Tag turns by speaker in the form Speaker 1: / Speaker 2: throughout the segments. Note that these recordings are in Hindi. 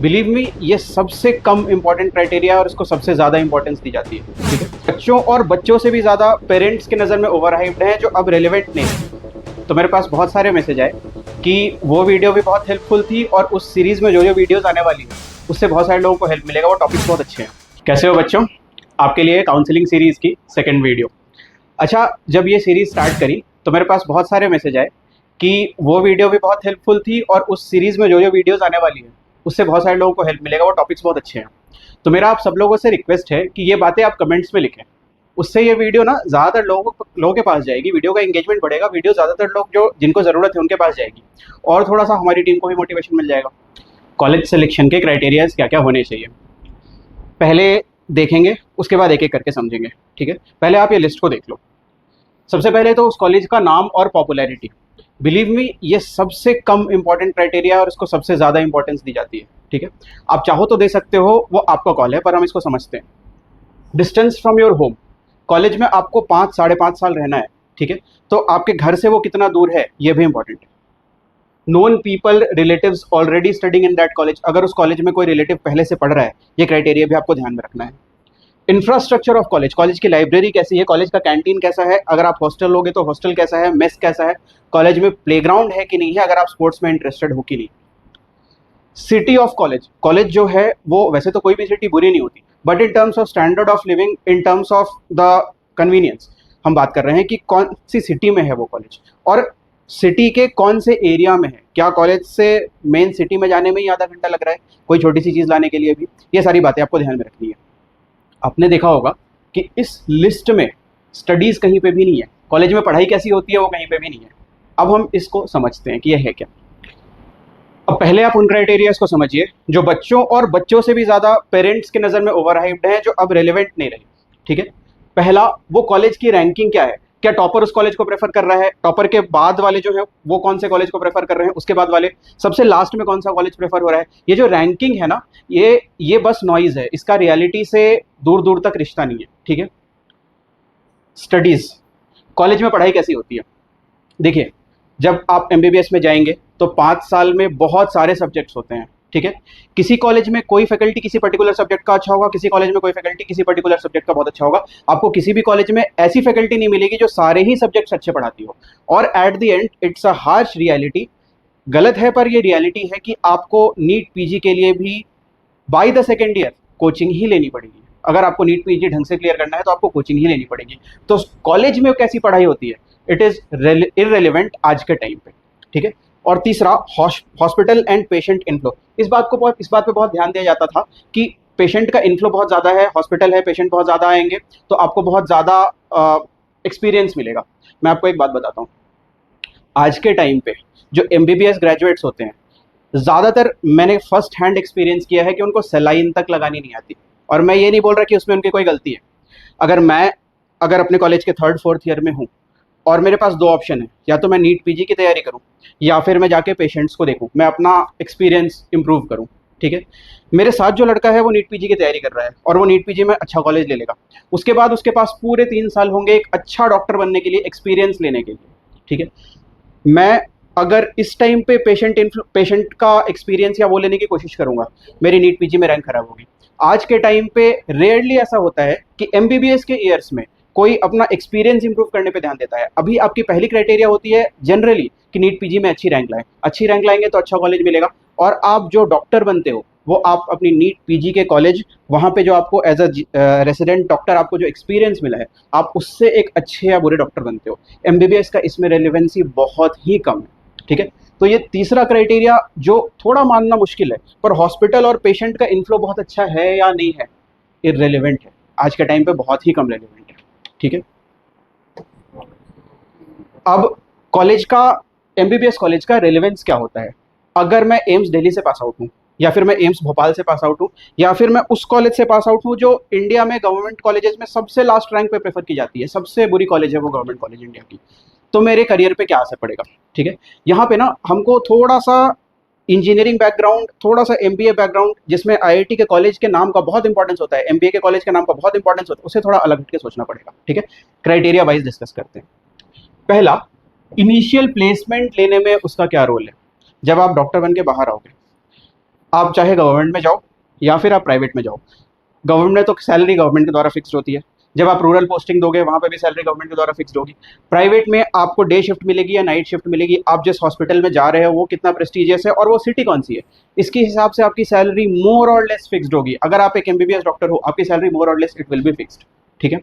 Speaker 1: बिलीव मी, ये सबसे कम इंपॉर्टेंट क्राइटेरिया और इसको सबसे ज़्यादा इंपॉर्टेंस दी जाती है। ठीक है, बच्चों और बच्चों से भी ज़्यादा पेरेंट्स की नज़र में ओवरहाइप्ड है जो अब रेलेवेंट नहीं है। तो मेरे पास बहुत सारे मैसेज आए कि वो वीडियो भी बहुत हेल्पफुल थी और उस सीरीज़ में जो जो वीडियोज़ आने वाली है उससे बहुत सारे लोगों को हेल्प मिलेगा, वो टॉपिक्स बहुत अच्छे हैं। कैसे हो बच्चों? आपके लिए काउंसलिंग सीरीज़ की सेकेंड वीडियो। अच्छा, जब ये सीरीज़ स्टार्ट करी तो मेरे पास बहुत सारे मैसेज आए कि वो वीडियो भी बहुत हेल्पफुल थी और उस सीरीज़ में जो जो वीडियोज़ आने वाली है उससे बहुत सारे लोगों को हेल्प मिलेगा, वो टॉपिक्स बहुत अच्छे हैं। तो मेरा आप सब लोगों से रिक्वेस्ट है कि ये बातें आप कमेंट्स में लिखें। उससे ये वीडियो ना ज़्यादातर लोगों के पास जाएगी, वीडियो का एंगेजमेंट बढ़ेगा, वीडियो ज़्यादातर लोग जो जिनको ज़रूरत है उनके पास जाएगी और थोड़ा सा हमारी टीम को भी मोटिवेशन मिल जाएगा। कॉलेज सिलेक्शन के क्राइटेरियाज क्या क्या होने चाहिए पहले देखेंगे, उसके बाद एक एक करके समझेंगे। ठीक है, पहले आप ये लिस्ट को देख लो। सबसे पहले तो उस कॉलेज का नाम और पॉपुलैरिटी। बिलीव मी, ये सबसे कम इंपॉर्टेंट क्राइटेरिया और इसको सबसे ज़्यादा इंपॉर्टेंस दी जाती है। ठीक है, आप चाहो तो दे सकते हो, वो आपका कॉल है, पर हम इसको समझते हैं। Distance from your home, college में आपको 5-5.5 साल रहना है। ठीक है, तो आपके घर से वो कितना दूर है ये भी इंपॉर्टेंट है। Known people, relatives already studying in that college, अगर उस कॉलेज में कोई रिलेटिव पहले से पढ़ रहा है, ये क्राइटेरिया भी आपको ध्यान में रखना है। इंफ्रास्ट्रक्चर ऑफ कॉलेज, कॉलेज की लाइब्रेरी कैसी है, कॉलेज का कैंटीन कैसा है, अगर आप हॉस्टल लोगे तो हॉस्टल कैसा है, मेस कैसा है, कॉलेज में प्लेग्राउंड है कि नहीं है, अगर आप स्पोर्ट्स में इंटरेस्टेड हो कि नहीं। सिटी ऑफ कॉलेज, कॉलेज जो है वो वैसे तो कोई भी सिटी बुरी नहीं होती, but in terms of standard of living, in terms of the convenience, हम बात कर रहे हैं कि कौन सी सिटी में है वो कॉलेज और सिटी के कौन से एरिया में है। क्या कॉलेज से मेन सिटी में जाने में ही आधा घंटा लग रहा है कोई छोटी सी चीज़ लाने के लिए भी? ये सारी बातें आपको ध्यान में रखनी है। आपने देखा होगा कि इस लिस्ट में स्टडीज़ कहीं पे भी नहीं है, कॉलेज में पढ़ाई कैसी होती है वो कहीं पे भी नहीं है। अब हम इसको समझते हैं कि यह है क्या। अब पहले आप उन क्राइटेरियाज को समझिए जो बच्चों और बच्चों से भी ज़्यादा पेरेंट्स की नज़र में ओवरहाइप्ड है, जो अब रेलेवेंट नहीं रही। ठीक है, पहला, वो कॉलेज की रैंकिंग क्या है, क्या टॉपर उस कॉलेज को प्रेफर कर रहा है, टॉपर के बाद वाले जो है वो कौन से कॉलेज को प्रेफर कर रहे हैं, उसके बाद वाले, सबसे लास्ट में कौन सा कॉलेज प्रेफर हो रहा है। ये जो रैंकिंग है ना, ये बस नॉइज है, इसका रियलिटी से दूर दूर तक रिश्ता नहीं है। ठीक है, स्टडीज, कॉलेज में पढ़ाई कैसी होती है? देखिए, जब आप एमबीबीएस में जाएंगे तो 5 साल में बहुत सारे सब्जेक्ट्स होते हैं। ठीक है, किसी कॉलेज में कोई फैकल्टी किसी पर्टिकुलर सब्जेक्ट का अच्छा होगा, किसी कॉलेज में कोई फैकल्टी किसी पर्टिकुलर सब्जेक्ट का बहुत अच्छा होगा। आपको किसी भी कॉलेज में ऐसी फैकल्टी नहीं मिलेगी जो सारे ही सब्जेक्ट्स अच्छे पढ़ाती हो। और at the end it's a harsh reality, गलत है पर ये रियलिटी है कि आपको नीट पीजी के लिए भी by the second year coaching ही लेनी पड़ेगी। अगर आपको नीट पीजी ढंग से क्लियर करना है तो आपको कोचिंग ही लेनी पड़ेगी। तो कॉलेज में कैसी पढ़ाई होती है, इट इज़ इररेलेवेंट आज के टाइम पे। ठीक है, और तीसरा, हॉस्पिटल एंड पेशेंट इनफ्लो, इस बात पे बहुत ध्यान दिया जाता था कि पेशेंट का इनफ्लो बहुत ज़्यादा है, हॉस्पिटल है, पेशेंट बहुत ज़्यादा आएंगे तो आपको बहुत ज़्यादा एक्सपीरियंस मिलेगा। मैं आपको एक बात बताता हूँ, आज के टाइम पे जो एमबीबीएस ग्रेजुएट्स होते हैं, ज़्यादातर मैंने फर्स्ट हैंड एक्सपीरियंस किया है कि उनको सलाइन तक लगानी नहीं आती। और मैं ये नहीं बोल रहा कि उसमें उनकी कोई गलती है। अगर अपने कॉलेज के 3rd-4th ईयर में हूँ और मेरे पास 2 ऑप्शन है, या तो मैं नीट पीजी की तैयारी करूँ या फिर मैं जाके पेशेंट्स को देखूँ, मैं अपना एक्सपीरियंस इंप्रूव करूँ। ठीक है, मेरे साथ जो लड़का है वो नीट पीजी की तैयारी कर रहा है और वो नीट पीजी में अच्छा कॉलेज ले लेगा। उसके बाद उसके पास पूरे 3 साल होंगे एक अच्छा डॉक्टर बनने के लिए, एक्सपीरियंस लेने के लिए। ठीक है, मैं अगर इस टाइम पे पेशेंट का एक्सपीरियंस या वो लेने की कोशिश करूंगा, मेरी नीट पीजी में रैंक खराब होगी। आज के टाइम पे रेयरली ऐसा होता है कि एमबीबीएस के ईयर्स में कोई अपना एक्सपीरियंस इंप्रूव करने पे ध्यान देता है। अभी आपकी पहली क्राइटेरिया होती है जनरली कि नीट पीजी में अच्छी रैंक लाएं, अच्छी रैंक लाएंगे तो अच्छा कॉलेज मिलेगा और आप जो डॉक्टर बनते हो वो आप अपनी नीट पीजी के कॉलेज, वहाँ पे जो आपको एज अ रेसिडेंट डॉक्टर आपको जो एक्सपीरियंस मिला है, आप उससे एक अच्छे या बुरे डॉक्टर बनते हो। एमबीबीएस का इसमें रेलिवेंसी बहुत ही कम है। ठीक है, तो ये तीसरा क्राइटेरिया जो थोड़ा मानना मुश्किल है, पर हॉस्पिटल और पेशेंट का इनफ्लो बहुत अच्छा है या नहीं है, इररेलेवेंट है, आज के टाइम पे बहुत ही कम रेलिवेंट है। ठीक है, अब कॉलेज का, एमबीबीएस कॉलेज का रेलेवेंस क्या होता है? अगर मैं एम्स दिल्ली से पास आउट हूँ, या फिर मैं एम्स भोपाल से पास आउट हूँ, या फिर मैं उस कॉलेज से पास आउट हूँ जो इंडिया में गवर्नमेंट कॉलेजेस में सबसे लास्ट रैंक पे प्रेफर की जाती है, सबसे बुरी कॉलेज है वो गवर्नमेंट कॉलेज इंडिया की, तो मेरे करियर पे क्या असर पड़ेगा? ठीक है, यहाँ पे ना हमको थोड़ा सा इंजीनियरिंग बैकग्राउंड, थोड़ा सा एमबीए बैकग्राउंड, जिसमें आईआईटी के कॉलेज के नाम का बहुत इंपॉर्टेंस होता है, एमबीए के कॉलेज के नाम का बहुत इंपॉर्टेंस होता है, उससे थोड़ा अलग हटके सोचना पड़ेगा। ठीक है, क्राइटेरिया वाइज डिस्कस करते हैं। पहला, इनिशियल प्लेसमेंट लेने में उसका क्या रोल है? जब आप डॉक्टर बन के बाहर आओगे, आप चाहे गवर्नमेंट में जाओ या फिर आप प्राइवेट में जाओ, गवर्नमेंट में तो सैलरी गवर्नमेंट के द्वारा फिक्स्ड होती है, जब आप रूरल पोस्टिंग दोगे वहाँ पे भी सैलरी गवर्नमेंट के द्वारा फिक्स्ड होगी। प्राइवेट में आपको डे शिफ्ट मिलेगी या नाइट शिफ्ट मिलेगी, आप जिस हॉस्पिटल में जा रहे हो वो कितना प्रेस्टिजियस है और वो सिटी कौन सी है, इसके हिसाब से आपकी सैलरी मोर और लेस फिक्स्ड होगी। अगर आप एक एमबीबीएस डॉक्टर हो, आपकी सैलरी मोर और less it will be fixed, ठीक है।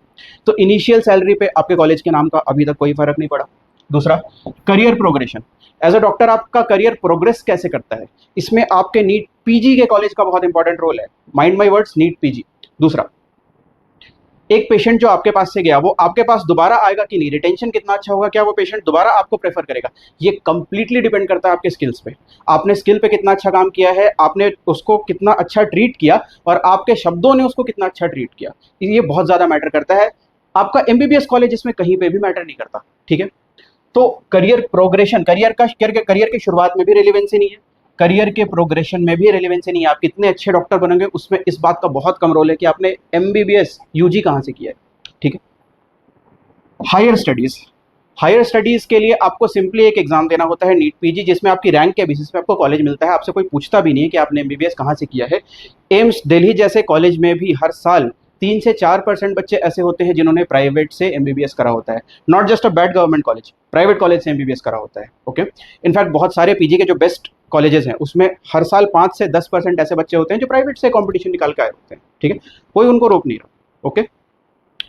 Speaker 1: तो इनिशियल सैलरी पे आपके कॉलेज के नाम का अभी तक कोई फर्क नहीं पड़ा। दूसरा, career progression. As a doctor आपका करियर प्रोग्रेस कैसे करता है, इसमें आपके नीट पीजी के कॉलेज का बहुत इंपॉर्टेंट रोल है। Mind my words, NEET PG. दूसरा, एक पेशेंट जो आपके पास से गया वो आपके पास दोबारा आएगा कि नहीं, रिटेंशन कितना अच्छा होगा, क्या वो पेशेंट दोबारा आपको प्रेफर करेगा, ये कंप्लीटली डिपेंड करता है आपके स्किल्स पे। आपने स्किल पे कितना अच्छा काम किया है, आपने उसको कितना अच्छा ट्रीट किया और आपके शब्दों ने उसको कितना अच्छा ट्रीट किया, ये बहुत ज़्यादा मैटर करता है। आपका एमबीबीएस कॉलेज इसमें कहीं पे भी मैटर नहीं करता, ठीक है। तो करियर प्रोग्रेशन, करियर की शुरुआत में भी रेलिवेंसी नहीं है, करियर के प्रोग्रेशन में भी रेलिवेंसी नहीं है। आप कितने अच्छे डॉक्टर बनेंगे उसमें इस बात का बहुत कम रोल है कि आपने एमबीबीएस यूजी कहाँ से किया है, ठीक है। हायर स्टडीज के लिए आपको सिंपली एक एग्जाम देना होता है, नीट पीजी, जिसमें आपकी रैंक के बेसिस पे आपको कॉलेज मिलता है। आपसे कोई पूछता भी नहीं है कि आपने एमबीबीएस कहाँ से किया है। एम्स दिल्ली जैसे कॉलेज में भी हर साल 3 से 4% बच्चे ऐसे होते हैं जिन्होंने प्राइवेट से एमबीबीएस करा होता है। Not just a bad government college, private college से एमबीबीएस करा होता है, ओके। इनफैक्ट बहुत सारे पीजी के जो बेस्ट कॉलेजेस हैं उसमें हर साल 5 से 10% ऐसे बच्चे होते हैं जो प्राइवेट से कंपटीशन निकाल के आए होते हैं, ठीक है। कोई उनको रोक नहीं रहा, ओके।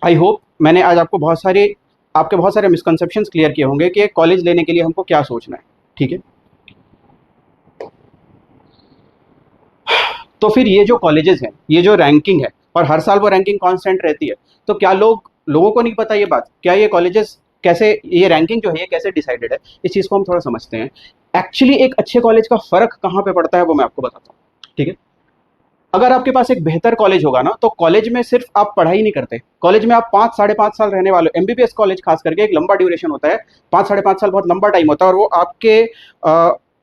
Speaker 1: आई होप मैंने आज आपके बहुत सारे मिसकंसेप्शंस क्लियर किए होंगे कि कॉलेज लेने के लिए हमको क्या सोचना है, ठीक है। तो फिर ये जो कॉलेजेस हैं, ये जो रैंकिंग है और हर साल वो रैंकिंग कांस्टेंट रहती है, तो क्या लोगों को नहीं पता ये बात, क्या ये कॉलेजेस कैसे, ये रैंकिंग जो है ये कैसे डिसाइडेड है, इस चीज़ को हम थोड़ा समझते हैं। एक्चुअली एक अच्छे कॉलेज का फर्क कहाँ पे पड़ता है वो मैं आपको बताता हूँ, ठीक है। अगर आपके पास एक बेहतर कॉलेज होगा ना, तो कॉलेज में सिर्फ आप पढ़ाई नहीं करते, कॉलेज में आप 5-5.5 साल रहने वाले हो। एमबीबीएस कॉलेज खास करके एक लंबा ड्यूरेशन होता है, 5-5.5 साल बहुत लंबा टाइम होता है और वो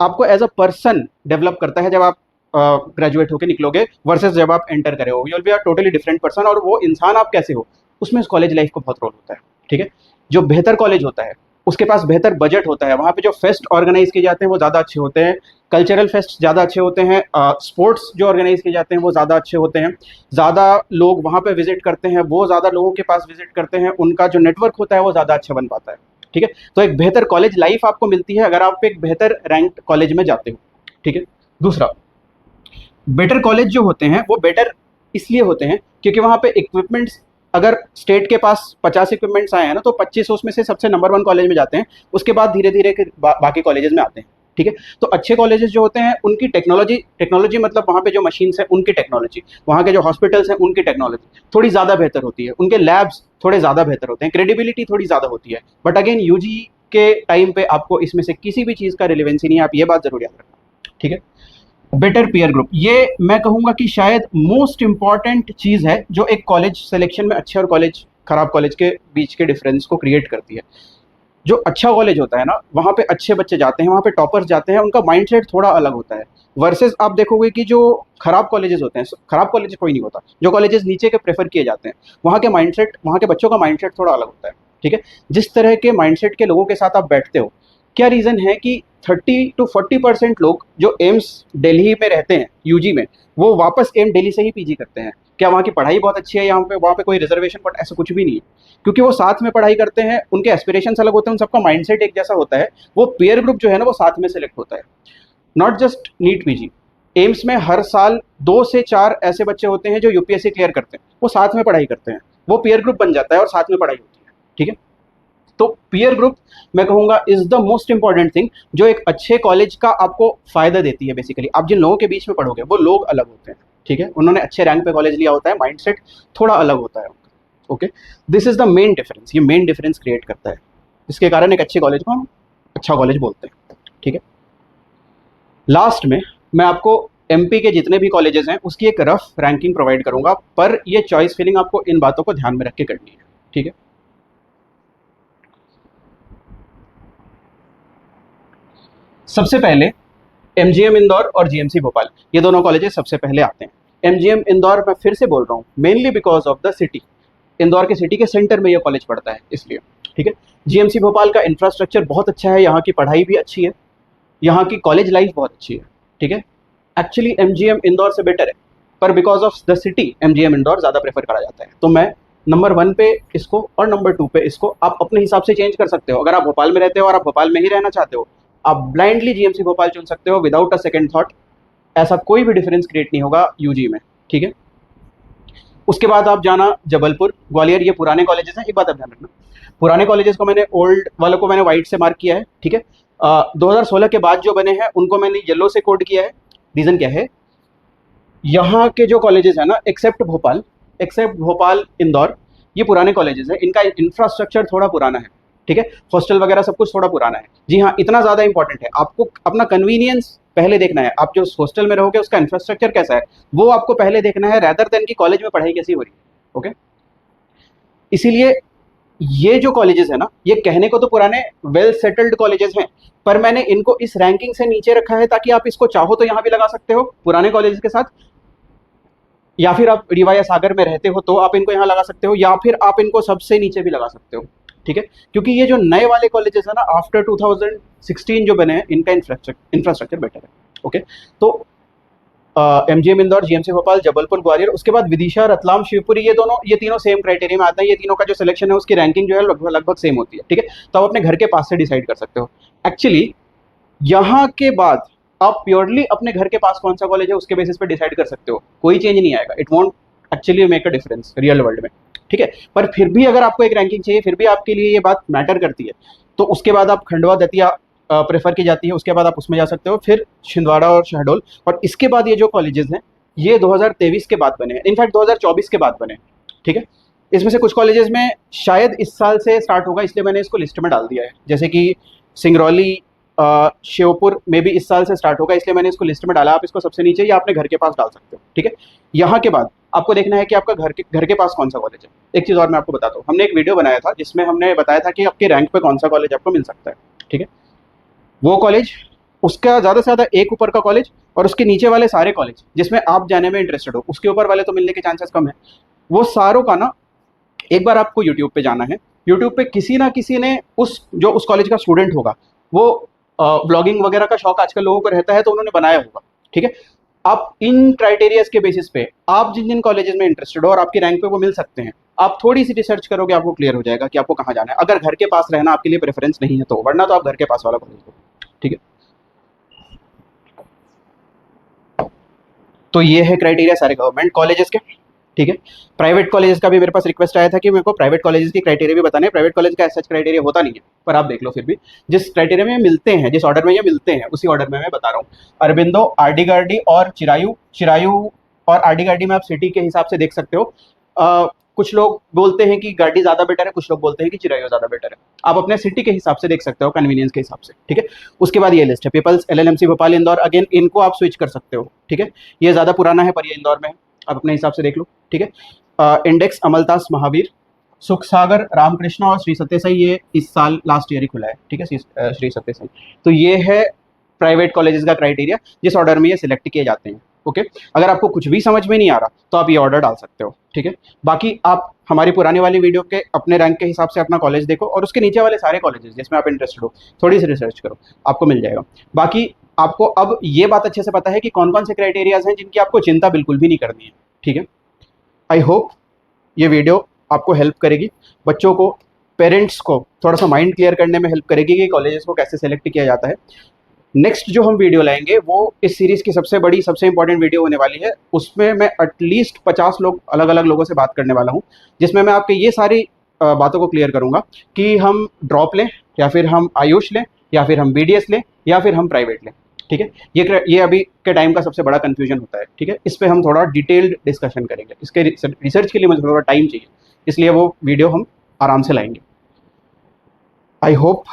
Speaker 1: आपको एज अ पर्सन डेवलप करता है। जब आप ग्रेजुएट होकर निकलोगे वर्सेस जब आप एंटर करे हो, you will be a totally different person, और वो इंसान आप कैसे हो उसमें कॉलेज लाइफ को बहुत रोल होता है, ठीक है। जो बेहतर कॉलेज होता है उसके पास बेहतर बजट होता है, वहाँ पे जो फेस्ट ऑर्गेनाइज किए जाते हैं वो ज़्यादा अच्छे होते हैं, कल्चरल फेस्ट ज़्यादा अच्छे होते हैं, स्पोर्ट्स जो ऑर्गेनाइज किए जाते हैं वो ज़्यादा अच्छे होते हैं, ज़्यादा लोग वहाँ पे विजिट करते हैं, वो ज़्यादा लोगों के पास विजिट करते हैं, उनका जो नेटवर्क होता है वो ज़्यादा अच्छा बन पाता है, ठीक है। तो एक बेहतर कॉलेज लाइफ आपको मिलती है अगर आप एक बेहतर रैंक कॉलेज में जाते हो, ठीक है। दूसरा, बेटर कॉलेज जो होते हैं वो बेटर इसलिए होते हैं क्योंकि वहाँ पे इक्विपमेंट्स, अगर स्टेट के पास 50 इक्विपमेंट्स आए हैं ना, तो 25 उसमें से सबसे नंबर 1 कॉलेज में जाते हैं, उसके बाद धीरे धीरे बाकी कॉलेजेस में आते हैं, ठीक है। तो अच्छे कॉलेजेस जो होते हैं उनकी टेक्नोलॉजी मतलब वहाँ पे जो मशीन्स हैं उनकी टेक्नोलॉजी, वहाँ के जो हॉस्पिटल्स हैं उनकी टेक्नोलॉजी थोड़ी ज़्यादा बेहतर होती है, उनके लैब्स थोड़े ज़्यादा बेहतर होते हैं, क्रेडिबिलिटी थोड़ी ज़्यादा होती है। बट अगेन यूजी के टाइम पे आपको इसमें से किसी भी चीज़ का रिलेवेंसी नहीं है, आप ये बात जरूर याद रखना, ठीक है। बेटर पीयर ग्रुप, ये मैं कहूँगा कि शायद मोस्ट इंपॉर्टेंट चीज़ है जो एक कॉलेज सिलेक्शन में अच्छे और खराब कॉलेज के बीच के डिफरेंस को क्रिएट करती है। जो अच्छा कॉलेज होता है ना, वहाँ पे अच्छे बच्चे जाते हैं, वहाँ पे टॉपर्स जाते हैं, उनका माइंडसेट थोड़ा अलग होता है। वर्सेस आप देखोगे कि जो खराब कॉलेजेस होते हैं, खराब कॉलेज कोई नहीं होता, जो कॉलेजेस नीचे के प्रेफर किए जाते हैं वहाँ के बच्चों का माइंडसेट थोड़ा अलग होता है, ठीक है। जिस तरह के माइंडसेट के लोगों के साथ आप बैठते हो, क्या रीज़न है कि 30 to 40% लोग जो एम्स दिल्ली में रहते हैं यूजी में, वो वापस एम दिल्ली से ही पीजी करते हैं। क्या वहाँ की पढ़ाई बहुत अच्छी है, वहाँ पे कोई रिजर्वेशन, बट ऐसा कुछ भी नहीं है, क्योंकि वो साथ में पढ़ाई करते हैं, उनके एस्पिरेशंस अलग होते हैं, उन सबका माइंडसेट एक जैसा होता है, वो पीयर ग्रुप जो है ना वो साथ में सेलेक्ट होता है। Not just NEET PG, AIIMS में हर साल 2 से 4 ऐसे बच्चे होते हैं जो यूपीएससी क्लियर करते हैं, वो साथ में पढ़ाई करते हैं, वो पीयर ग्रुप बन जाता है और साथ में पढ़ाई होती है, ठीक है। तो पीयर ग्रुप मैं कहूँगा is the most important thing जो एक अच्छे कॉलेज का आपको फायदा देती है। बेसिकली आप जिन लोगों के बीच में पढ़ोगे वो लोग अलग होते हैं, ठीक है, उन्होंने अच्छे रैंक पे कॉलेज लिया होता है, माइंडसेट थोड़ा अलग होता है उनका, okay. This is the main difference, ये मेन डिफरेंस क्रिएट करता है, इसके कारण एक अच्छे कॉलेज को हम अच्छा कॉलेज बोलते हैं, ठीक है। लास्ट में मैं आपको एमपी के जितने भी कॉलेजेस हैं उसकी एक रफ रैंकिंग प्रोवाइड करूंगा, पर ये चॉइस फिलिंग आपको इन बातों को ध्यान में रख के करनी है, ठीक है। सबसे पहले एमजीएम इंदौर और जीएमसी भोपाल, ये दोनों कॉलेजेस सबसे पहले आते हैं। एमजीएम इंदौर मैं फिर से बोल रहा हूँ, mainly because of the city, Indore के सिटी के सेंटर में ये कॉलेज पड़ता है इसलिए, ठीक है। जीएमसी भोपाल का इंफ्रास्ट्रक्चर बहुत अच्छा है, यहाँ की पढ़ाई भी अच्छी है, यहाँ की कॉलेज लाइफ बहुत अच्छी है, ठीक है। एक्चुअली एमजीएम इंदौर से बेटर है, पर because of the city MGM Indore ज़्यादा प्रेफर करा जाता है। तो मैं नंबर 1 पे इसको और नंबर 2 पे इसको आप अपने हिसाब से चेंज कर सकते हो। अगर आप भोपाल में रहते हो और आप भोपाल में ही रहना चाहते हो, आप ब्लाइंडली जीएमसी भोपाल चुन सकते हो विदाउट अ सेकेंड थॉट। ऐसा कोई भी डिफरेंस क्रिएट नहीं होगा यूजी में, ठीक है। उसके बाद आप जाना जबलपुर, ग्वालियर, ये पुराने कॉलेजेस हैं। एक बात आप ध्यान रखना, पुराने कॉलेजेस को मैंने ओल्ड वालों को मैंने व्हाइट से मार्क किया है, ठीक है। 2016 के बाद जो बने हैं उनको मैंने येलो से कोड किया है। रीज़न क्या है, यहाँ के जो कॉलेजेस हैं ना, एक्सेप्ट भोपाल इंदौर, ये पुराने कॉलेजेस हैं। इनका इंफ्रास्ट्रक्चर थोड़ा पुराना है, ठीक है। हॉस्टल वगैरह सब कुछ थोड़ा पुराना है। जी हाँ, इतना ज़्यादा इंपॉर्टेंट है, आपको अपना कन्वीनियंस पहले देखना है। आप जो हॉस्टल में रहोगे उसका इंफ्रास्ट्रक्चर कैसा है वो आपको पहले देखना है, रैदर देन कि कॉलेज में पढ़ाई कैसी हो रही है, ओके। इसीलिए ये जो कॉलेजेस है ना, ये कहने को तो पुराने वेल सेटल्ड कॉलेजेस हैं, पर मैंने इनको इस रैंकिंग से नीचे रखा है ताकि आप इसको चाहो तो यहाँ भी लगा सकते हो पुराने कॉलेजेस के साथ, या फिर आप रीवा या सागर में रहते हो तो आप इनको यहाँ लगा सकते हो, या फिर आप इनको सबसे नीचे भी लगा सकते हो, ठीक है। क्योंकि ये जो नए वाले कॉलेजेस है ना, आफ्टर 2016 जो बने हैं, इनका इंफ्रास्ट्रक्चर बेटर है, ओके। तो एमजीएम इंदौर, जीएमसी भोपाल, जबलपुर, ग्वालियर, उसके बाद विदिशा, रतलाम, शिवपुरी, ये तीनों सेम क्राइटेरिया में आते हैं। ये तीनों का जो सिलेक्शन है उसकी रैंकिंग जो है लगभग सेम होती है, ठीक है। तो आप अपने घर के पास से डिसाइड कर सकते हो। एक्चुअली यहाँ के बाद आप प्योरली अपने घर के पास कौन सा कॉलेज है उसके बेसिस पे डिसाइड कर सकते हो, कोई चेंज नहीं आएगा। It won't actually make a difference real world में, ठीक है। पर फिर भी अगर आपको एक रैंकिंग चाहिए, फिर भी आपके लिए ये बात मैटर करती है, तो उसके बाद आप खंडवा, दतिया प्रेफर की जाती है। उसके बाद आप उसमें जा सकते हो, फिर छिंदवाड़ा और शहडोल। और इसके बाद ये जो कॉलेजेस हैं ये 2023 के बाद बने हैं, इनफैक्ट 2024 के बाद बने हैं, ठीक है। इसमें से कुछ कॉलेजेस में शायद इस साल से स्टार्ट होगा, इसलिए मैंने इसको लिस्ट में डाल दिया है। जैसे कि सिंगरौली, श्योपुर में भी इस साल से स्टार्ट होगा, इसलिए मैंने इसको लिस्ट में डाला। आप इसको सबसे नीचे या अपने घर के पास डाल सकते हो, ठीक है। यहाँ के बाद आपको देखना है कि आपका घर के पास कौन सा कॉलेज है। एक चीज़ और मैं आपको बताता हूँ, हमने एक वीडियो बनाया था जिसमें हमने बताया था कि आपके रैंक पे कौन सा कॉलेज आपको मिल सकता है, ठीक है। वो कॉलेज, उसका ज़्यादा से ज़्यादा एक ऊपर का कॉलेज और उसके नीचे वाले सारे कॉलेज जिसमें आप जाने में इंटरेस्टेड हो, उसके ऊपर वाले तो मिलने के चांसेस कम है। वो सारों का ना एक बार आपको यूट्यूब पे जाना है। यूट्यूब पे किसी ना किसी ने उस कॉलेज का स्टूडेंट होगा, वो ब्लॉगिंग वगैरह का शौक आजकल लोगों को रहता है, तो उन्होंने बनाया होगा, ठीक है। आप इन क्राइटेरियाज के बेसिस पे आप जिन जिन कॉलेजेस में इंटरेस्टेड हो और आपकी रैंक पे वो मिल सकते हैं, आप थोड़ी सी रिसर्च करोगे, आपको क्लियर हो जाएगा कि आपको कहाँ जाना है। अगर घर के पास रहना आपके लिए प्रेफरेंस नहीं है तो, वरना तो आप घर के पास वाला कॉलेज लो, ठीक है। तो ये है क्राइटेरिया सारे गवर्नमेंट कॉलेजेस के, ठीक है। प्राइवेट कॉलेजेस का भी मेरे पास रिक्वेस्ट आया था कि मेरे को प्राइवेट कॉलेजेस की क्राइटेरिया भी बताने हैं। प्राइवेट कॉलेज का ऐसा क्राइटेरिया होता नहीं है, पर आप देख लो फिर भी जिस क्राइटेरिया में मिलते हैं, जिस ऑर्डर में ये मिलते हैं, उसी ऑर्डर में मैं बता रहा हूँ। अरबिंदो, आरडी गार्डी और चिरायू और आरडी गार्डी में आप सिटी के हिसाब से देख सकते हो। कुछ लोग बोलते हैं कि गार्डी ज़्यादा बेटर है, कुछ लोग बोलते हैं कि चिरायू ज़्यादा बेटर है। आप अपने सिटी के हिसाब से देख सकते हो, कन्वीनियंस के हिसाब से, ठीक है। उसके बाद ये लिस्ट है पीपल्स, एलएलएमसी भोपाल, इंदौर। अगेन इनको आप स्विच कर सकते हो, ठीक है। ये ज़्यादा पुराना है पर ये इंदौर में है, आप अपने हिसाब से देख लो, ठीक है। इंडेक्स, अमलतास, महावीर, सुख सागर, रामकृष्णा और श्री सत्य साई, ये इस साल लास्ट ईयर ही खुला है, ठीक है, श्री सत्य साई। तो ये है प्राइवेट कॉलेजेस का क्राइटेरिया, जिस ऑर्डर में ये सिलेक्ट किए जाते हैं, ओके। अगर आपको कुछ भी समझ में नहीं आ रहा तो आप ये ऑर्डर डाल सकते हो, ठीक है। बाकी आप हमारी पुरानी वाली वीडियो के अपने रैंक के हिसाब से अपना कॉलेज देखो और उसके नीचे वाले सारे कॉलेजेस जिसमें आप इंटरेस्टेड हो, थोड़ी सी रिसर्च करो, आपको मिल जाएगा। बाकी आपको अब ये बात अच्छे से पता है कि कौन कौन से क्राइटेरियाज हैं जिनकी आपको चिंता बिल्कुल भी नहीं करनी है, ठीक है। आई होप ये वीडियो आपको हेल्प करेगी, बच्चों को, पेरेंट्स को थोड़ा सा माइंड क्लियर करने में हेल्प करेगी कि कॉलेजेस को कैसे सेलेक्ट किया जाता है। नेक्स्ट जो हम वीडियो लाएंगे वो इस सीरीज़ की सबसे बड़ी, सबसे इंपॉर्टेंट वीडियो होने वाली है। उसमें मैं एटलीस्ट 50 लोग, अलग अलग लोगों से बात करने वाला हूँ, जिसमें मैं आपके ये सारी बातों को क्लियर करूँगा कि हम ड्रॉप लें या फिर हम आयुष लें या फिर हम बीडीएस लें या फिर हम प्राइवेट लें, ठीक है। ये अभी के टाइम का सबसे बड़ा कन्फ्यूजन होता है, ठीक है। इस पर हम थोड़ा डिटेल्ड डिस्कशन करेंगे। इसके रिसर्च के लिए मुझे थोड़ा टाइम चाहिए, इसलिए वो वीडियो हम आराम से लाएंगे। I hope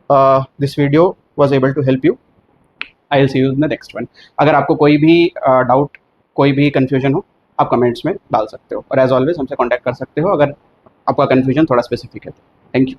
Speaker 1: this video was able to help you. I'll see you in the next one. अगर आपको कोई भी डाउट, कोई भी कन्फ्यूजन हो, आप कमेंट्स में डाल सकते हो और एज ऑलवेज हमसे कांटेक्ट कर सकते हो अगर आपका कन्फ्यूजन थोड़ा स्पेसिफिक है। Thank you.